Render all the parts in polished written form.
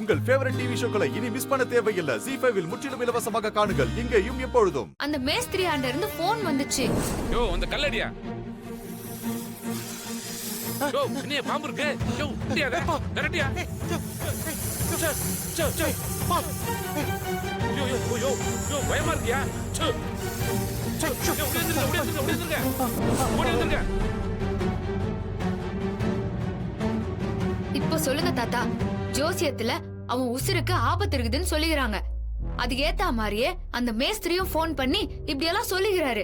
உங்கள் favourite TV ஷோக்களை இனி miss பண்ண தேவையில்லை. ZEE5 இல் முற்றிலும் இலவசமாக காணுங்கள். இங்கேயும் எப்பொழுதும். அந்த மேஸ்திரி ஆண்ட இருந்து போன் வந்துச்சு. யோ அந்த கல்லடியா. யோ நீ பாம்பு இருக்கு. யோ டியா கரடியா. சோ யோ யோ யோ யோ பயமா இருக்கியா? சோ யோ ஓடிங்க. இப்போ சொல்லுங்க தாத்தா, ஜோசியத்துல அவன் உசுருக்கு ஆபத்து இருக்குதுன்னு சொல்லிக்கிறாங்க. அது ஏத்தா மாதிரியே அந்த மேஸ்திரியும் போன் பண்ணி இப்படி எல்லாம் சொல்லிக்கிறாரு.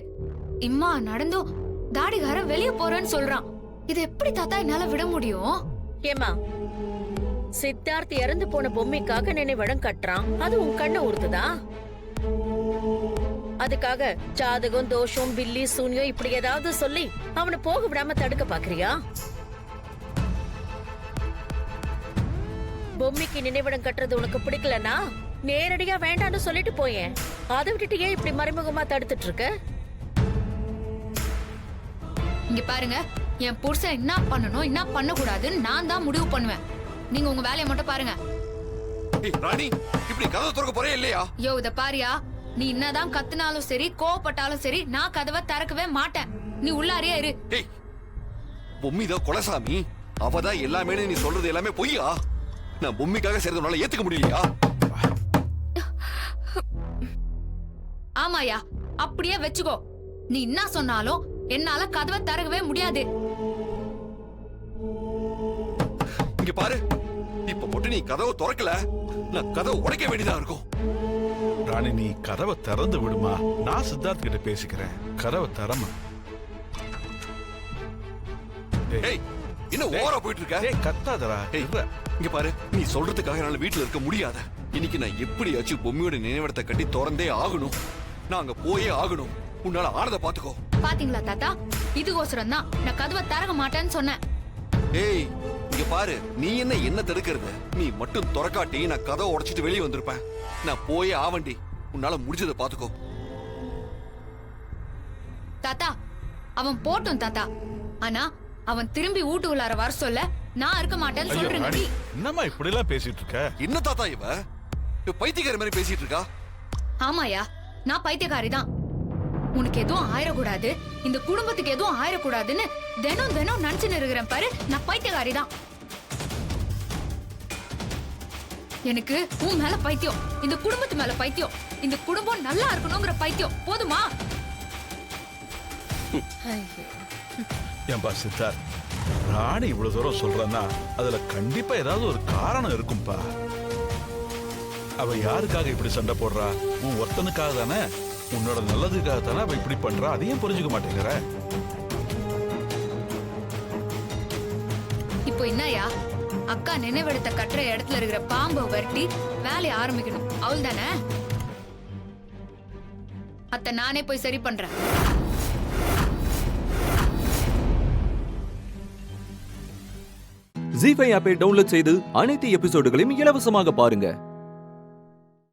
இம்மா நடந்தும் தாடிகார வெளிய போறேன்னு சொல்றான். இது எப்படி தாத்தா என்னால விட முடியும்? ஏமா சித்தார்த் இறந்து போன பொம்மைக்காக நினைவிடம் கட்டுறான், அது உன் கண்ணை உறுத்துதா? அதுக்காக ஜாதகம் தோஷம் பில்லி சூன்யம் இப்படி ஏதாவது சொல்லி அவனை போக விடாம தடுக்க பாக்குறியா? பொம்மைக்கு நினைவிடம் கட்டுறது உனக்கு பிடிக்கலனா நேரடியா வேண்டான்னு சொல்லிட்டு போயேன். அதை விட்டுட்டு ஏன் இப்படி மறைமுகமா தடுத்துட்டு இருக்க? இங்க பாருங்க, என் புருஷன் என்ன பண்ணணும் என்ன பண்ண கூடாதுன்னு நான் தான் முடிவு பண்ணுவேன். நீங்க உங்க வேலையை மட்டும் பாருங்க. ராணி, இப்படி கதவை திறக்க போறே இல்லையா? யோ இத பாரியா, நீ என்னதான் கத்துனாலும் சரி கோவப்பட்டாலும் சரி நான் கதவை திறக்கவே மாட்டேன். நீ உள்ளாரியா இரு. பொம்மிதான் கொலசாமி, அவதான் எல்லாமே. நீ சொல்றது எல்லாமே பொய்யா? நான் பொம்மிக்காக செய்யறதுனால ஏத்துக்க முடியலையா? ஆமாயா, அப்படியே வச்சுக்கோ. நீ என்ன சொன்னாலும் என்னால கதவை திறக்கவே முடியாது. இங்க பாரு, இப்ப மட்டும் நீ கதவை திறக்கல, நான் கதவை உடைக்க வேண்டியதா இருக்கும். ராணி, நீ கதவை திறந்து விடுமா, நான் சித்தார்த் கிட்ட பேசிக்கிறேன். கதவை திறமா. என்ன ஓவரா போயிட்டு இருக்க? கத்தாதரா. இங்க பாரு, நீ சொல்றதுக்காக என்னால வீட்டுல இருக்க முடியாத. இன்னைக்கு நான் எப்படியாச்சும் பொம்மியோட நினைவிடத்தை கட்டி திறந்தே ஆகணும். நான் அங்க போயே ஆகணும். உன்னால ஆனத பாத்துக்கோ. பாத்தீங்களா தாத்தா, இதுக்கோசரம் தான் நான் கதவை திறக்க மாட்டேன்னு சொன்னேன். ஏய் இங்க பாரு, நீ என்ன தடுக்கிறது? நீ மட்டும் திறக்காட்டி நான் கதவை உடைச்சிட்டு வெளியே வந்திருப்பேன். நான் போயே ஆவண்டி. உன்னால முடிஞ்சதை பாத்துக்கோ. தாத்தா அவன் போட்டும் தாத்தா, ஆனா அவன் திரும்பி வீட்டு உள்ளார வர சொல்ல நான் இருக்க மாட்டேன்னு சொல்றேன். என்னம்மா இப்படி எல்லாம் பேசிட்டு இருக்க? என்ன தாத்தா இவ பைத்தியக்கார மாதிரி பேசிட்டு இருக்கா? ஆமாயா, நான் பைத்தியக்காரி தான். உனக்கு எதுவும் ஆயிடக்கூடாது, இந்த குடும்பத்துக்கு எதுவும் ஆயிடக்கூடாதுன்னு தினம் தினம் நினைச்சுன்னு இருக்கிறேன் பாரு. நான் பைத்தியக்காரி தான். எனக்கு உன் மேல பைத்தியம், இந்த குடும்பத்து மேல பைத்தியம், இந்த குடும்பம் நல்லா இருக்கணுங்கிற பைத்தியம். போதுமா? ஏன்பா சித்தார்த், ராணி இவ்வளவு தூரம் சொல்றன்னா அதுல கண்டிப்பா ஏதாவது ஒரு காரணம் இருக்கும்பா. அவ யாருக்காக இப்படி சண்டை போடுறா? உன் ஒருத்தனுக்காக தானே, உன்னோட நல்லதுக்காக தானே அவ இப்படி பண்றா. அதையும் புரிஞ்சுக்க மாட்டேங்கிற. இப்போ என்னயா, அக்கா நினைவெடுத்த கட்டுற இடத்துல இருக்கிற பாம்பை வரட்டி வேலையை ஆரம்பிக்கணும். அவள் தானே அத்த, நானே போய் சரி பண்றேன். ZEE5 ஆப்பை டவுன்லோட் செய்து அனைத்து எபிசோடுகளையும் இலவசமாக பாருங்க.